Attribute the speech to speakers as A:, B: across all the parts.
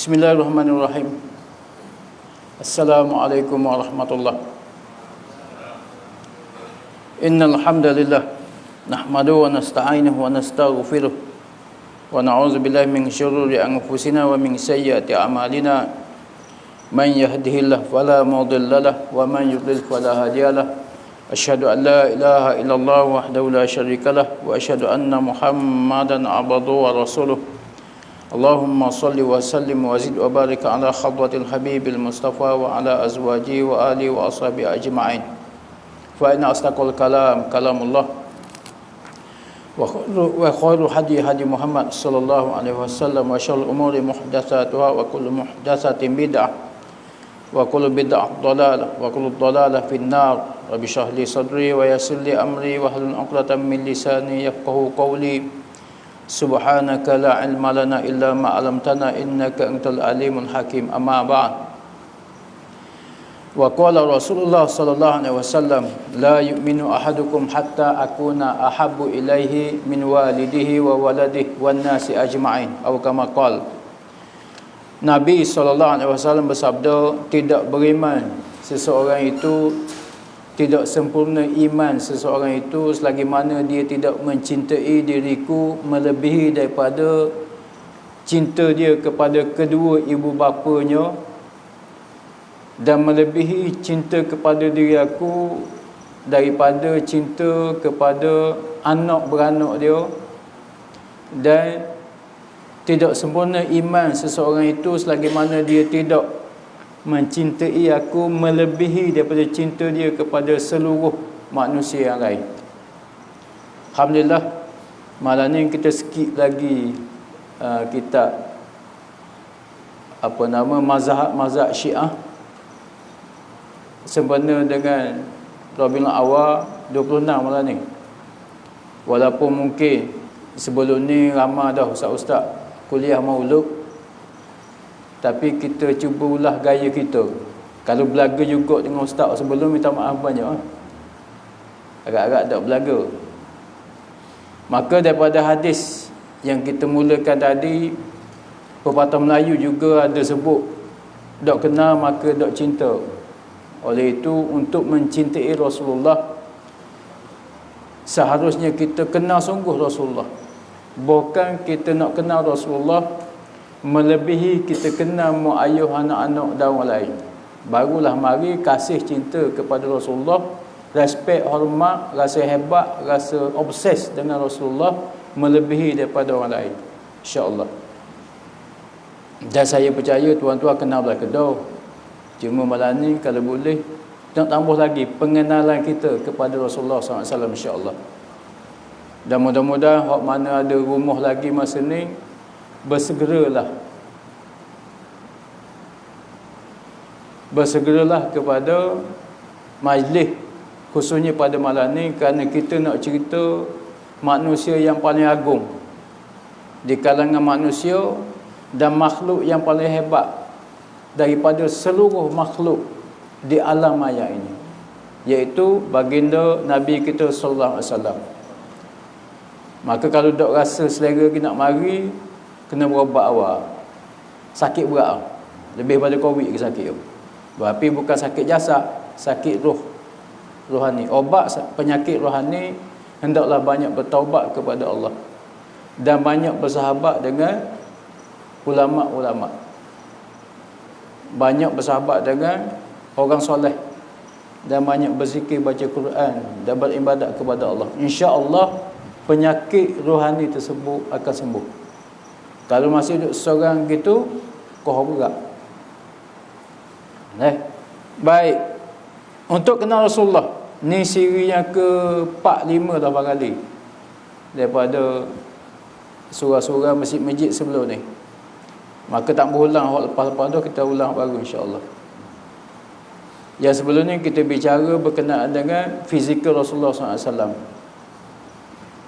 A: Bismillahirrahmanirrahim. Assalamualaikum warahmatullahi. Innal hamdalillah nahmaduhu wa nasta'inuhu wa nastaghfiruh wa na'udzu billahi min syururi anfusina wa min sayyiati a'malina. Man yahdihillahu fala mudilla lahu wa man yudlil fala hadiya lahu. Asyhadu an la ilaha illallah wahdahu la syarika lahu wa asyhadu anna Muhammadan 'abduhu wa rasuluh. Allahumma salli wa sallim wa zid wa barik ala khadratil habibil mustafa wa ala azwaji wa ali wa ashabi ajma'in. Fa inna astaqal kalam kalamullah wa khairu hadi hadi Muhammad sallallahu alaihi wasallam wa syarrul umuri muhdatsatuha wa kullu muhdatsatin bid'ah wa kullu bid'ah dhalalah wa kullu dhalalah fin nar. Rabbi shrah li sadri wa yassir li amri wa hlul 'uqdatam min lisani yafqahu qawli. Subhanaka la ilma lana illa ma 'allamtana innaka antal alimul hakim. Amma ba'd. Wa qala Rasulullah sallallahu alaihi wasallam la yu'minu ahadukum hatta akuna ahabbu ilaihi min walidihi wa waladihi wan nasi ajma'in atau kama qala. Nabi sallallahu alaihi wasallam bersabda, tidak beriman seseorang itu, tidak sempurna iman seseorang itu selagi mana dia tidak mencintai diriku melebihi daripada cinta dia kepada kedua ibu bapanya, dan melebihi cinta kepada diri aku daripada cinta kepada anak beranak dia, dan tidak sempurna iman seseorang itu selagi mana dia tidak mencintai aku melebihi daripada cinta dia kepada seluruh manusia yang lain. Alhamdulillah, malam ni kita skip lagi kitab apa nama mazhab Syiah sempena dengan Rabiul Awal 26 malam ni. Walaupun mungkin sebelum ni ramai dah ustaz-ustaz kuliah maulud, tapi kita cuba ulah gaya kita. Kalau belaga juga dengan ustaz sebelum, minta maaf banyak. Agak-agak tak belaga. Maka daripada hadis yang kita mulakan tadi, pepatah Melayu juga ada sebut, dok kenal maka dok cinta. Oleh itu, untuk mencintai Rasulullah, seharusnya kita kenal sungguh Rasulullah. Bukan kita nak kenal Rasulullah melebihi kita kenal mak ayah, anak-anak dan orang lain. Barulah mari kasih cinta kepada Rasulullah, respect, hormat, rasa hebat, rasa obses dengan Rasulullah melebihi daripada orang lain, insya-Allah. Dan saya percaya tuan-tuan kenal belah kedau. Cuma malam ni kalau boleh nak tambah lagi pengenalan kita kepada Rasulullah SAW, insya-Allah. Dan mudah-mudahan hak mana ada rumah lagi masa ni, bersegeralah kepada majlis, khususnya pada malam ni, kerana kita nak cerita manusia yang paling agung di kalangan manusia dan makhluk yang paling hebat daripada seluruh makhluk di alam maya ini, iaitu baginda Nabi kita sallallahu alaihi wasallam. Maka kalau dok rasa selera kita nak mari, kena berobat awal. Sakit berat, lebih pada COVID ke sakit tu. Tapi bukan sakit jasad, sakit rohani. Obat penyakit rohani, hendaklah banyak bertaubat kepada Allah dan banyak bersahabat dengan ulama-ulama. Banyak bersahabat dengan orang soleh dan banyak berzikir, baca Quran dan beribadat kepada Allah. Insya-Allah penyakit rohani tersebut akan sembuh. Kalau masih duduk seorang gitu, kau berat. Baik. Untuk kenal Rasulullah, ni siri yang ke-4-5 dah barangkali daripada surah-surah masjid-masjid sebelum ni. Maka tak berulang hak lepas-lepas tu, kita ulang baru insya-Allah. Yang sebelum ni kita bicara berkenaan dengan fizikal Rasulullah SAW.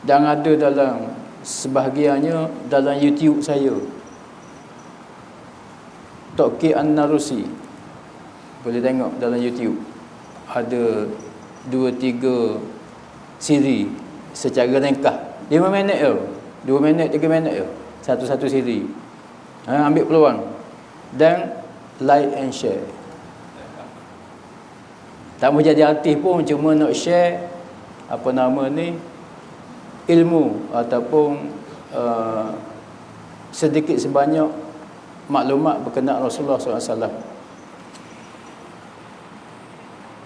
A: Dan ada dalam sebahagiannya dalam YouTube saya, Toki An-Narusi, boleh tengok dalam YouTube. Ada 2-3 siri secara ringkas, 5 minit je, 2 minit 3 minit je, satu-satu siri. Ambil peluang dan like and share. Tak mau jadi artis pun, cuma nak share apa nama ni, ilmu ataupun sedikit sebanyak maklumat berkenaan Rasulullah SAW.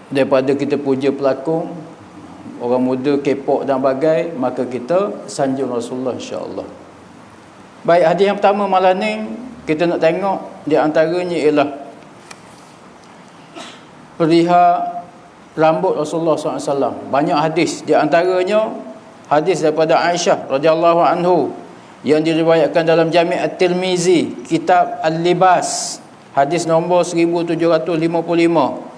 A: Daripada kita puja pelakon, orang muda K-pop dan bagai, maka kita sanjung Rasulullah, insya-Allah. Baik, hadis yang pertama malam ni kita nak tengok, di antaranya ialah perihal rambut Rasulullah SAW. Banyak hadis, di antaranya hadis daripada Aisyah radhiyallahu anhu yang diriwayatkan dalam Jami' At-Tirmizi, kitab Al-Libas, hadis nombor 1755.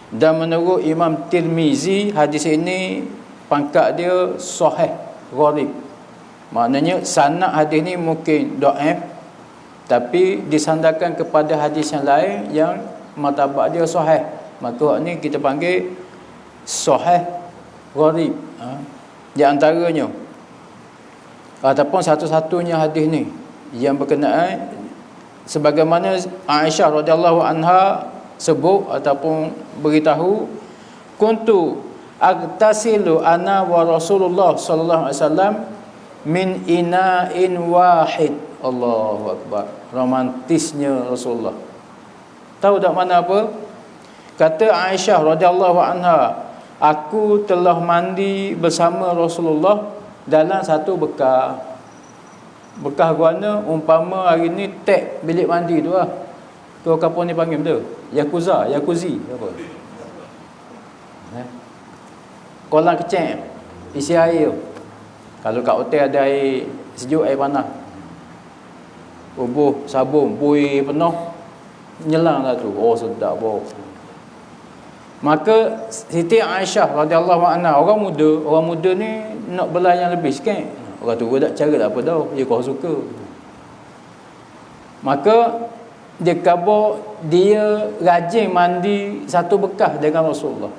A: Dan menurut Imam Tirmizi, hadis ini pangkat dia sahih gharib. Maknanya sanad hadis ni mungkin dhaif, tapi disandarkan kepada hadis yang lain yang martabat dia sahih. Maka ni kita panggil sahih gharib. Di antaranya ataupun satu-satunya hadis ni yang berkenaan sebagaimana Aisyah radhiyallahu anha sebut ataupun beritahu, kuntu agtasilu ana wa Rasulullah sallallahu alaihi wasallam min ina'in wahid. Allahu akbar. Romantisnya Rasulullah. Tahu tak mana apa? Kata Aisyah radhiyallahu anha, aku telah mandi bersama Rasulullah dalam satu bekas. Bekas guana umpama hari ni tap bilik mandi tu lah. Tu kapur ni panggil betul? Jacuzzi apa? Kolam kecil isi air. Kalau kat hotel ada air sejuk, air panas, bubuh sabun, buih penuh, nyelang lah tu. Oh sedap boh. Maka Siti Aisyah radhiyallahu anha, orang muda ni nak belayan lebih sikit. Orang tua tak cara tak apa dah, dia kau suka. Maka dia khabar dia rajin mandi satu bekas dengan Rasulullah.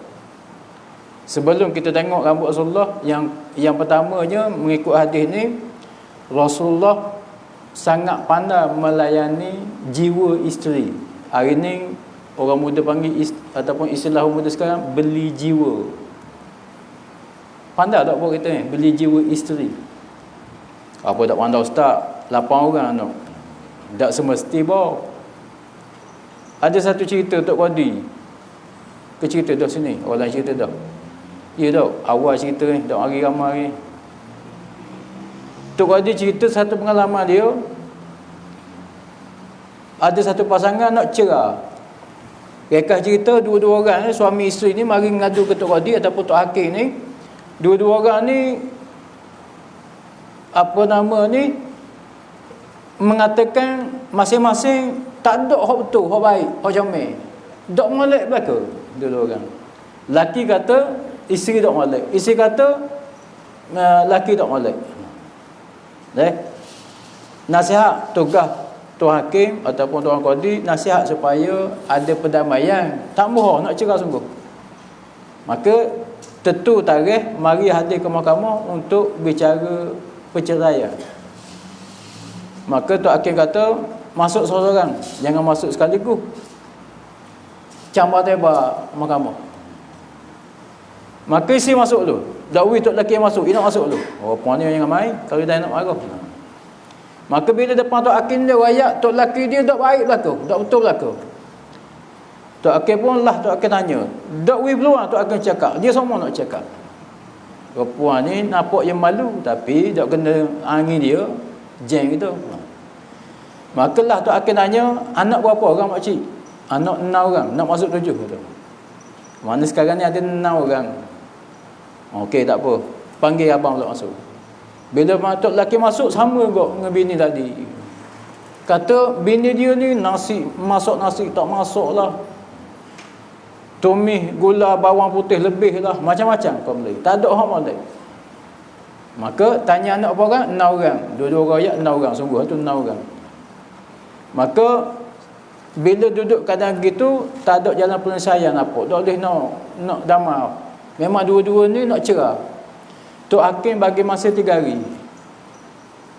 A: Sebelum kita tengok rambut Rasulullah, yang pertamanya mengikut hadis ni, Rasulullah sangat pandai melayani jiwa isteri. Hari ni orang muda panggil ataupun istilah orang muda sekarang, beli jiwa. Pandai tak buat kita ni, beli jiwa isteri. Apa tak pandai ustaz, 8 orang tu. Tak semesti bawa. Ada satu cerita Tok Qadi. Ke cerita dah sini, orang lain cerita dah. Ya dah, awal cerita ni, dah hari ramai ni. Tok Qadi cerita satu pengalaman dia. Ada satu pasangan nak cerai. Rekah cerita dua-dua orang ni, suami isteri ni mari ngadu ke Tok Qadi ataupun Tok Hakim ni. Dua-dua orang ni apa nama ni, mengatakan masing-masing tak ada hak betul, hak baik, hak comel. Dok molek belaka dua orang. Laki kata isteri dok molek, isteri kata laki dok molek. Nasihat tugas Tuan Hakim ataupun Tuan Qadi, nasihat supaya ada perdamaian, tak mohon nak cerai sungguh. Maka tentu tarikh mari hadir ke mahkamah untuk bicara perceraian. Maka Tuan Hakim kata masuk seorang, jangan masuk sekaligus. Cambar tebak mahkamah. Maka isi masuk dulu. Dakwi tok lelaki masuk, dia nak masuk dulu. Oh, puan ni jangan main kalau dia nak marah. Maka bila depan Tok Hakim dia rayak, tok lelaki dia tak baik belaka, tak betul belaka. Tok Hakim pun lah, Tok Hakim tanya. Dakwi peluang, Tok Hakim cakap. Dia semua nak cakap. Puan ni nampak yang malu, tapi tak kena angin dia, jeng gitu. Maka lah Tok Hakim tanya, anak berapa orang makcik? Anak 6 orang, nak masuk 7 kata. Mana sekarang ni ada 6 orang. Okey, tak apa. Panggil abang pula masuk. Bila tok lelaki masuk, sama juga dengan bini tadi. Kata bini dia ni nasi, masak nasi tak masuk lah. Tumis gula bawang putih lebih lah. Macam-macam kau beli. Tak ada orang boleh. Maka tanya anak apa orang? 6 orang. Dua-dua rakyat 6 orang. Sungguh tu 6 orang. Maka bila duduk kadang gitu, tak ada jalan penyelesaian apa. Tak boleh nak damai. Memang dua-dua ni nak cerai. Tok Hakim bagi masa 3 hari.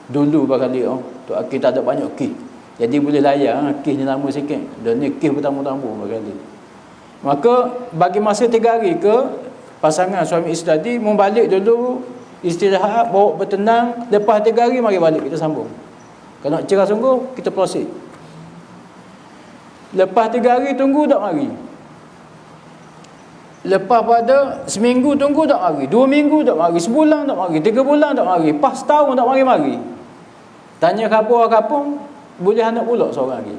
A: Dulu barangkali Tok Hakim tak ada banyak kes. Jadi boleh layak kes ni lama sikit. Dan ni kes bertambung-tambung berkali. Maka bagi masa 3 hari ke, pasangan suami isteri tadi membalik dulu, istirahat, bawa bertenang. Lepas 3 hari mari balik kita sambung. Kalau nak cerah sungguh, kita proceed. Lepas 3 hari tunggu tak mari. Lepas pada seminggu tunggu tak mari, 2 minggu tak mari, sebulan tak mari, 3 bulan tak mari, pas tahun tak mari. Tanya kapung, boleh anak pula seorang lagi.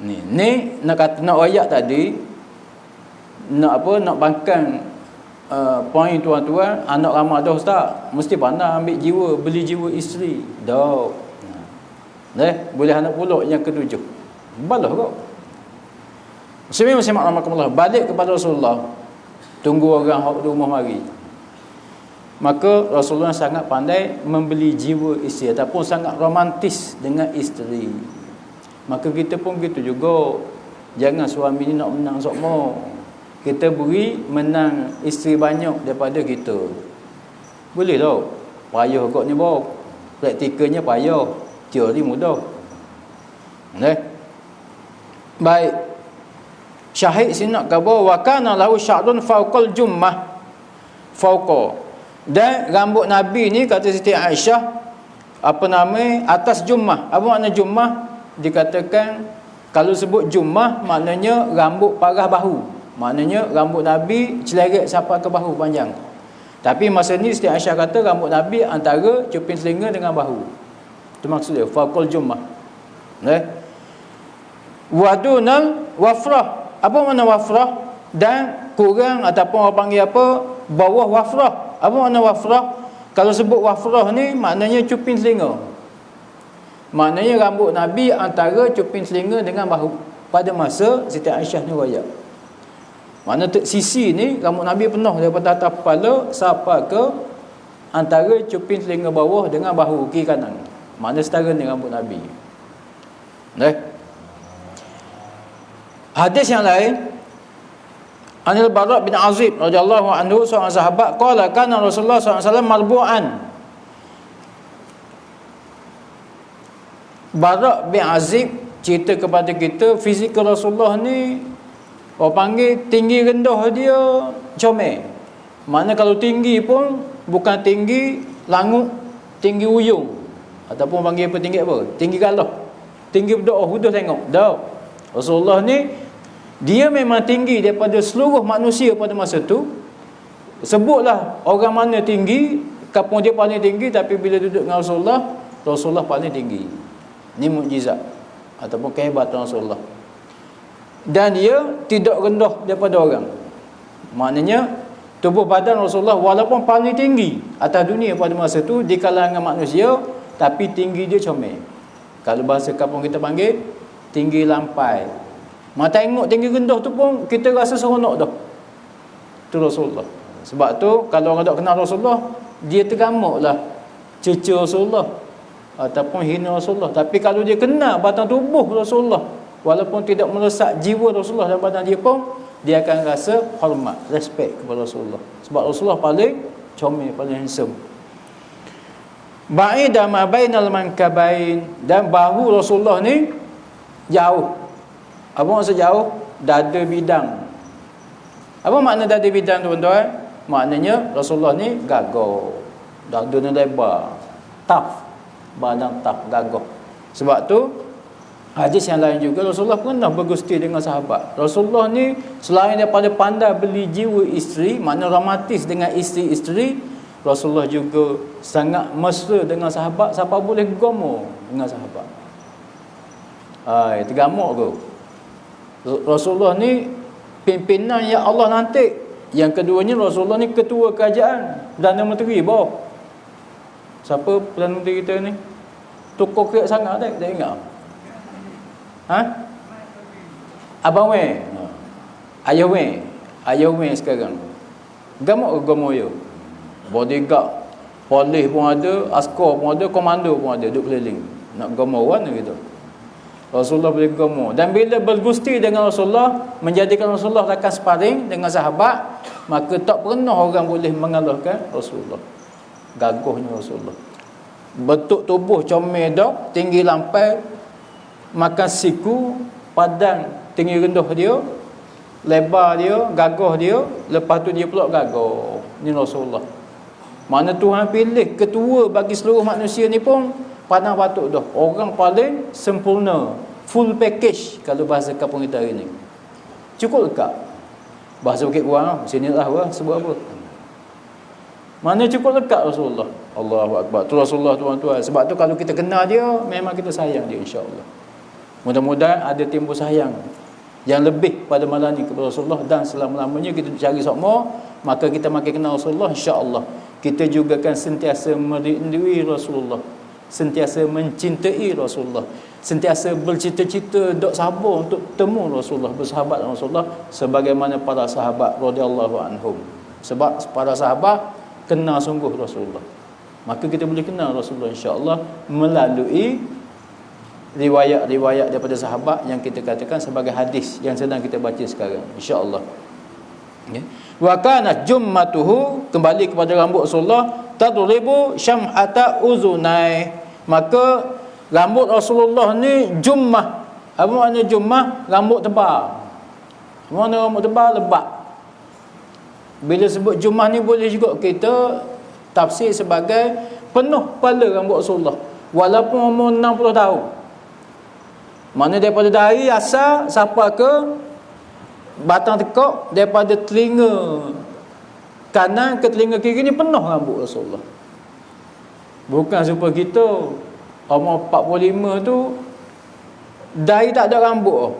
A: Ni nak ayat tadi, nak bangkang poin tuan-tuan, anak Ramadan ustaz mesti pandai ambil jiwa, beli jiwa isteri. Dah. Boleh anak pula yang ke-7. Balah kau. Muslimin rahimakumullah, balik kepada Rasulullah. Tunggu orang hak di rumah mari. Maka Rasulullah sangat pandai membeli jiwa isteri ataupun sangat romantis dengan isteri. Maka kita pun gitu juga. Jangan suami ni nak menang sokmo. Kita beri menang isteri banyak daripada kita. Boleh tau. Payah agaknya bawa. Praktikalnya payah. Teori mudah. Baik. Syahid sini nak khabar wa kana lahu sya'run fawqal jummah. Fawqa. Dan rambut Nabi ni kata Siti Aisyah atas jummah. Apa makna jummah? Dikatakan kalau sebut jummah maknanya rambut parah bahu. Maknanya rambut Nabi celeret sampai ke bahu panjang. Tapi masa ni Siti Aisyah kata rambut Nabi antara cuping telinga dengan bahu. Itu maksudnya faqul jummah. Wadunal wafrah. Apa makna wafrah? Dan kurang ataupun orang panggil apa? Bawah wafrah. Apa makna wafrah? Kalau sebut wafrah ni maknanya cuping telinga. Maknanya rambut Nabi antara cuping telinga dengan bahu pada masa Siti Aisyah ni riwayat. Makna sisi ni rambut Nabi penuh daripada atas kepala sampai ke antara cuping telinga bawah dengan bahu kiri kanan. Makna setara ni rambut Nabi. Hadis yang lain, Anil Bara' bin Azib radhiyallahu anhu, seorang sahabat, qala kana Rasulullah SAW marbu'an. Bara' bin Azib cerita kepada kita fizikal Rasulullah ni orang panggil tinggi rendah dia comel. Makna kalau tinggi pun bukan tinggi langut, tinggi uyung ataupun panggil apa, tinggi apa? Tinggi galah. Tinggi berdoa huduh tengok. Dah. Rasulullah ni dia memang tinggi daripada seluruh manusia pada masa tu. Sebutlah orang mana tinggi, kapan dia paling tinggi, tapi bila duduk dengan Rasulullah, Rasulullah paling tinggi. Ini mukjizat ataupun kehebatan Rasulullah. Dan dia tidak rendah daripada orang. Maknanya tubuh badan Rasulullah walaupun paling tinggi atas dunia pada masa tu di kalangan manusia, tapi tinggi dia comel. Kalau bahasa kampung kita panggil tinggi lampai. Mata tengok tinggi rendah tu pun kita rasa seronok dah. Itu Rasulullah. Sebab tu kalau orang tak kenal Rasulullah, dia tergamuklah cerca Rasulullah ataupun hina Rasulullah. Tapi kalau dia kenal batang tubuh Rasulullah, walaupun tidak merosak jiwa Rasulullah dalam badan dia pun, dia akan rasa hormat, respect kepada Rasulullah. Sebab Rasulullah paling comel, paling handsome. Ba'ida ma bainal mankabain, dan bahu Rasulullah ni jauh. Apa maksud jauh? Dada bidang. Apa makna dada bidang tuan-tuan? Maknanya Rasulullah ni gagah. Dada ni lebar. Tough. Badan tough, gagah. Sebab tu hadis yang lain juga Rasulullah pernah bergusti dengan sahabat. Rasulullah ni selain daripada pandai beli jiwa isteri, makna romantis dengan isteri-isteri, Rasulullah juga sangat mesra dengan sahabat sampai boleh gomo dengan sahabat. Tergamuk tu. Rasulullah ni pimpinan yang Allah nanti. Yang keduanya Rasulullah ni ketua kerajaan, Perdana Menteri bawah. Siapa Perdana Menteri kita ni? Tokoh kek sangat tak ingat. Abang Wei. Ayah Wei sekarang. Gamuk ke gomo yo? Bodyguard, polis pun ada, askar pun ada, komando pun ada, duduk keliling. Nak gomo mana gitu. Rasulullah boleh gomo. Dan bila bergusti dengan Rasulullah, menjadikan Rasulullah rakan sparring dengan sahabat, maka tak pernah orang boleh mengalahkan Rasulullah. Gagahnya Rasulullah. bentuk tubuh comel dak, tinggi lampai, makan siku, padan tinggi rendah dia, lebar dia, gagah dia, lepas tu dia pula gagah. Ni Rasulullah. Mana Tuhan pilih ketua bagi seluruh manusia ni pun pandang patut dah. Orang paling sempurna, full package kalau bahasa kampung kita hari ni. Cukup dekat. Bahasa Bukit Kurang, sini lah sebut apa. Mana cukup dekat Rasulullah. Allahu Akbar. Tu Rasulullah tuan-tuan. Sebab tu kalau kita kenal dia, memang kita sayang dia, insya-Allah. Mudah-mudahan ada timbul sayang yang lebih pada malam ni kepada Rasulullah, dan selama-lamanya kita cari sokmo, maka kita makin kenal Rasulullah, insya-Allah. Kita juga akan sentiasa merindui Rasulullah, sentiasa mencintai Rasulullah, sentiasa bercita-cita dok sabar untuk temu Rasulullah, bersahabat dengan Rasulullah sebagaimana para sahabat radhiyallahu anhum. Sebab para sahabat kenal sungguh Rasulullah. Maka kita boleh kenal Rasulullah, insya-Allah, melalui riwayat-riwayat daripada sahabat yang kita katakan sebagai hadis yang sedang kita baca sekarang, insya-Allah. Ya. Wa kana jummatuhu, kembali kepada rambut Rasulullah, tadribu syam'ata uzunai. Maka rambut Rasulullah ni jummah. Apa makna jummah? Rambut tebal. Mana rambut tebal? Lebat. Bila sebut jummah ni boleh juga kita tafsir sebagai penuh kepala rambut Rasulullah walaupun umur 60 tahun. Mana daripada dahi asal sampai ke batang tekak, daripada telinga kanan ke telinga kiri ni penuh rambut Rasulullah. Bukan seperti kita umur 45 tu dahi tak ada rambut.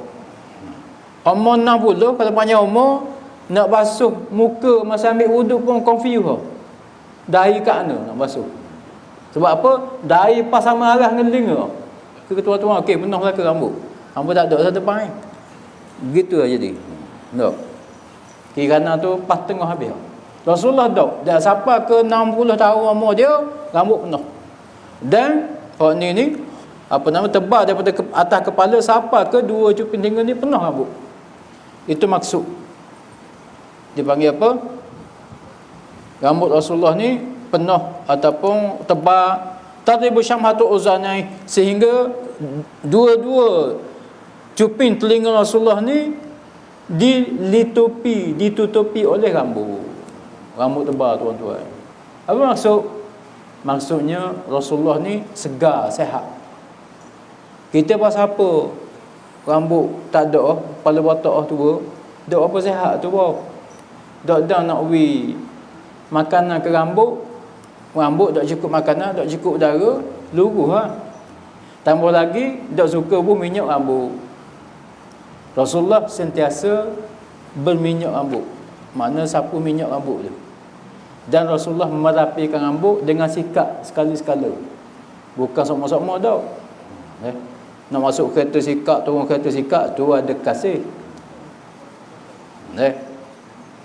A: Umur 60 kalau panjang umur nak basuh muka masa ambil wuduk pun confuse. Dahi kat mana nak basuh? Sebab apa? Dahi pas sama arah dengan telinga. Ketua-tua okey penuh lah ke rambut. Rambut tak ada satu depan. Begitu aja jadi. Tak. Kiri kanan tu pas tengah habis. Rasulullah tak. Dah sampai ke 60 tahun umur dia, rambut penuh. Dan orang ni apa nama, tebal daripada atas kepala sampai ke dua cuping telinga ni penuh rambut. Itu maksud. Dipanggil apa? Rambut Rasulullah ni penuh ataupun tebal, tadribu syamhatu uzanai, sehingga dua-dua cuping telinga Rasulullah ni ditutupi oleh rambut tebal, tuan-tuan. Apa maksud? Maksudnya Rasulullah ni segar, sehat. Kita pasal apa rambut tak ada, kepala botak tua, dak apa sehat tu bah. Dak dah nak makanan ke rambut tak cukup makanan, tak cukup udara, luruh lah. Tambah lagi tak suka pun minyak rambut. Rasulullah sentiasa berminyak rambut. Makna sapu minyak rambut tu. Dan Rasulullah merapikan rambut dengan sikat sekali-sekala. Bukan sama-sama dah. Nak masuk kereta sikat, turun kereta sikat, tu ada kasih.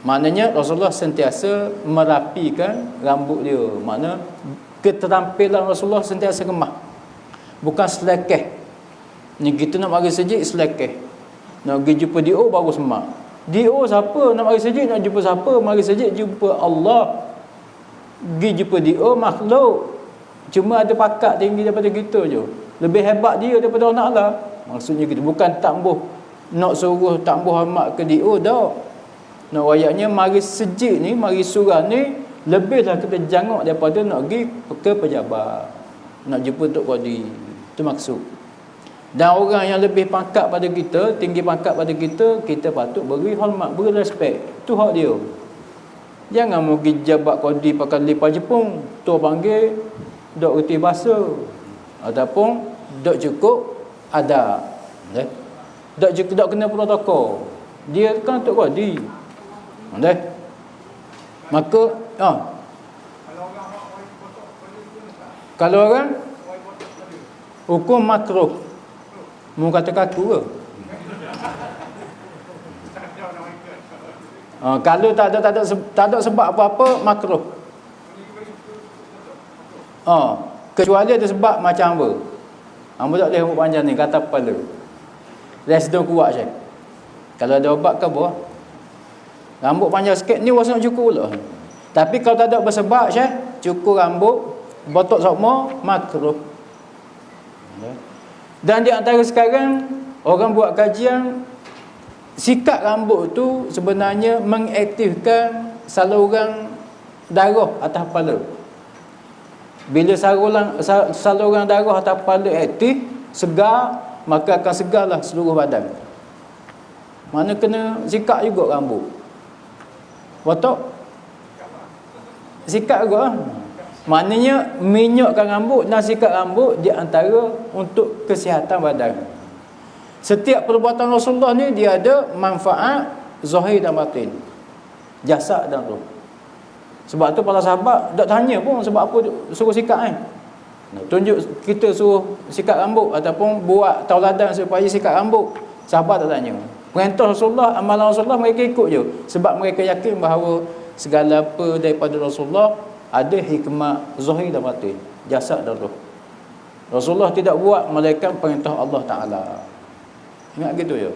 A: Maknanya Rasulullah sentiasa merapikan rambut dia. Makna keterampilan Rasulullah sentiasa gemah. Bukan selekeh. Ni kita nak mari sejik selekeh. Nak pergi jumpa DO baru semak. DO siapa? Nak mari sejik, nak jumpa siapa? Mari sejik jumpa Allah. Pergi jumpa DO makhluk. Cuma ada pakat tinggi daripada kita je. Lebih hebat dia daripada orang Allah. Maksudnya gitu. Bukan tambuh nak suruh tambuh amat ke DO dah. Nak wayaknya mari sejik ni, mari surah ni lebihlah kita jangok daripada nak pergi ke pejabat, nak jumpa Tok Qadi. Itu maksud. Dan orang yang lebih pangkat pada kita, tinggi pangkat pada kita, kita patut beri hormat, beri respect. Itu hak dia. Jangan mau pergi jabat Qadi pakai lipat Jepun, tu panggil dok reti bahasa ataupun dok cukup ada. Dok cukup dok kena protokol. Dia kan Tok Qadi. Maka kalau orang hukum makruh, mu kata kaku ke? Kalau tak ada sebab apa-apa, makruh. Kecuali ada sebab macam apa? Hamba tak boleh rambut panjang ni, kata kepala. Residen kuat je. Kalau ada obat ke apa? Rambut panjang sikit ni rasa nak cukur pula. Tapi kalau tak ada bersebab Syekh, cukur rambut botok sokmo makruh. Dan di antara sekarang orang buat kajian, sikat rambut tu sebenarnya mengaktifkan saluran darah atas kepala. Bila saluran darah atas kepala aktif, segar, maka akan segarlah seluruh badan. Mana kena sikat juga rambut. Botok sikat juga. Maknanya minyakkan rambut dan sikat rambut di antara untuk kesihatan badan. Setiap perbuatan Rasulullah ni dia ada manfaat zahir dan batin, jasad dan roh. Sebab tu para sahabat tak tanya pun sebab apa suruh sikat kan. Tunjuk kita suruh sikat rambut ataupun buat tauladan supaya sikat rambut. Sahabat tak tanya. Perintah Rasulullah, amalan Rasulullah mereka ikut je. Sebab mereka yakin bahawa segala apa daripada Rasulullah ada hikmah zahir dan batin, jasad dan roh. Rasulullah tidak buat melainkan perintah Allah Ta'ala. Ingat gitu ya.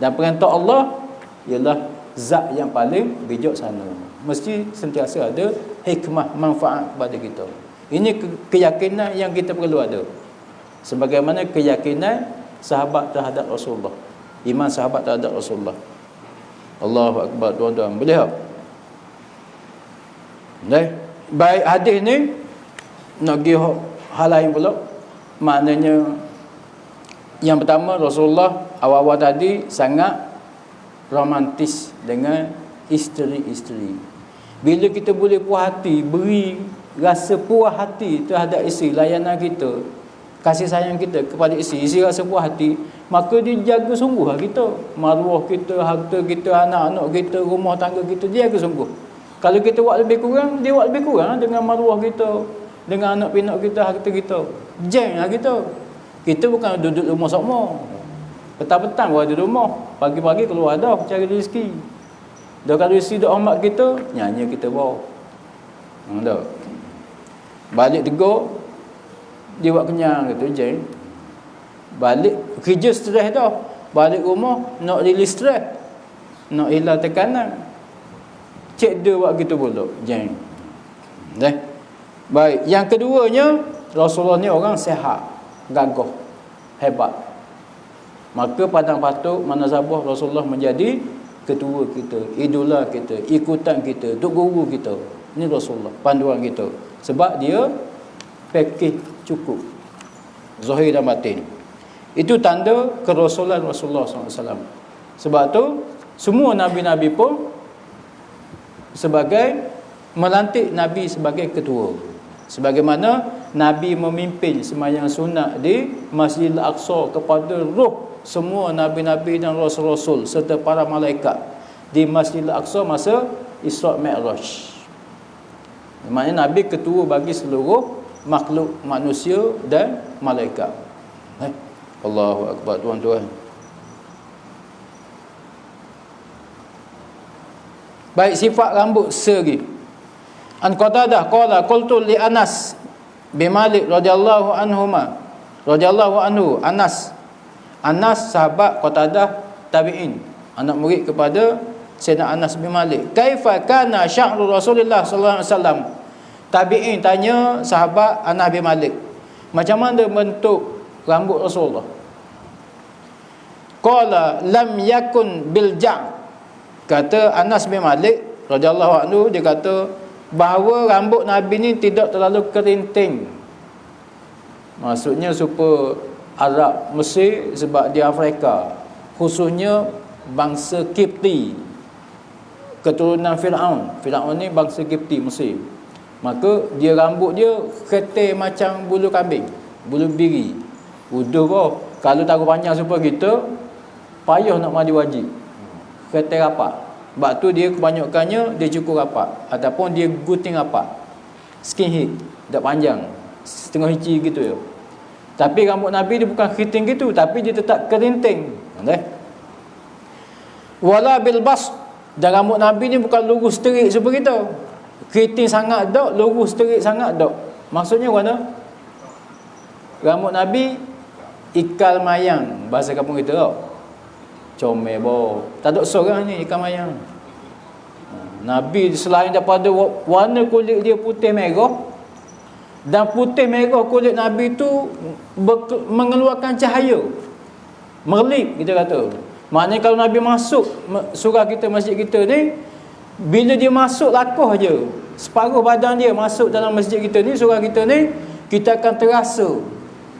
A: Dan perintah Allah ialah zat yang paling bijaksana. Mesti sentiasa ada hikmah, manfaat kepada kita. Ini keyakinan yang kita perlu ada. Sebagaimana keyakinan sahabat terhadap Rasulullah, iman sahabat terhadap Rasulullah. Allahu Akbar, tuan-tuan. Boleh tak? Baik, hadis ni nak pergi hal lain pula. Maknanya yang pertama, Rasulullah awal-awal tadi sangat romantis dengan isteri-isteri. Bila kita boleh puas hati, beri rasa puas hati terhadap isteri, layanan kita, kasih sayang kita kepada isteri, isteri rasa puas hati, maka dia jaga sungguh kita, maruah kita, harta kita, anak-anak kita, rumah tangga kita, dia jaga sungguh. Kalau kita buat lebih kurang, dia buat lebih kurang dengan maruah kita, dengan anak pinak kita, harta kita. Jeng lah kita. Kita bukan duduk rumah sama. Petang-petang baru ada rumah, pagi-pagi keluar dah cari rezeki. Dah kalau isteri dah hormat kita, nyanyi kita bawa. Dah. Balik tegur, dia buat kenyang gitu, jeng. Balik kerja stres dah. Balik rumah nak release stres, nak hilang tekanan. Cek dia buat gitu pula, jeng. Baik, yang keduanya, Rasulullah ni orang sehat, gagah, hebat. Maka padang patut manasabah Rasulullah menjadi ketua kita, idola kita, ikutan kita, tok guru kita. Ini Rasulullah, panduan kita. Sebab dia pakej cukup, zahir dan batin. Itu tanda kerasulan Rasulullah SAW. Sebab tu semua nabi-nabi pun sebagai melantik Nabi sebagai ketua. Sebagaimana Nabi memimpin sembahyang sunat di Masjidil Aqsa kepada roh semua nabi-nabi dan rasul-rasul serta para malaikat di Masjidil Aqsa masa Isra' Mi'raj. Maknanya Nabi ketua bagi seluruh makhluk manusia dan malaikat. Allahu Akbar, tuan-tuan. Baik, sifat rambut seri. An Qatadah qala qultu li Anas bin Malik radhiyallahu anhu. Anas sahabat, Qatadah tabi'in, anak murid kepada Sayyidina Anas bin Malik. Kaifa kana sya'ru Rasulullah sallallahu alaihi wasallam? Tabi'in tanya sahabat Anas bin Malik, macam mana bentuk rambut Rasulullah? Qala lam yakun bil ja'. Kata Anas bin Malik radhiyallahu anhu, dia kata bahawa rambut Nabi ni tidak terlalu kerinting. Maksudnya supaya Arab Mesir, sebab di Afrika, khususnya bangsa Kipti, keturunan Firaun. Firaun ni bangsa Kipti Mesir. Maka dia rambut dia ketil macam bulu kambing, bulu biri. Uduh kau. Kalau taruh panjang supaya kita payah nak mandi wajib. Ketil rapat. Sebab tu dia kebanyakannya dia cukur rapat ataupun dia gunting rapat, skinhead, tak panjang, setengah inci gitu ya. Tapi rambut Nabi dia bukan keriting gitu, tapi dia tetap kerinting. Wala bil bas, dan rambut Nabi ni bukan lurus terik seperti kita. Keriting sangat dak, lurus terik sangat dak. Maksudnya mana? Rambut Nabi ikal mayang, bahasa kampung kita tau. Comel boh. Tak ada seorang ni ikan mayang. Nabi selain daripada warna kulit dia putih merah, Dan putih merah kulit Nabi tu mengeluarkan cahaya. Merlip kita kata. Maknanya kalau Nabi masuk surah kita, masjid kita ni, bila dia masuk lakoh je, separuh badan dia masuk dalam masjid kita ni, surah kita ni, kita akan terasa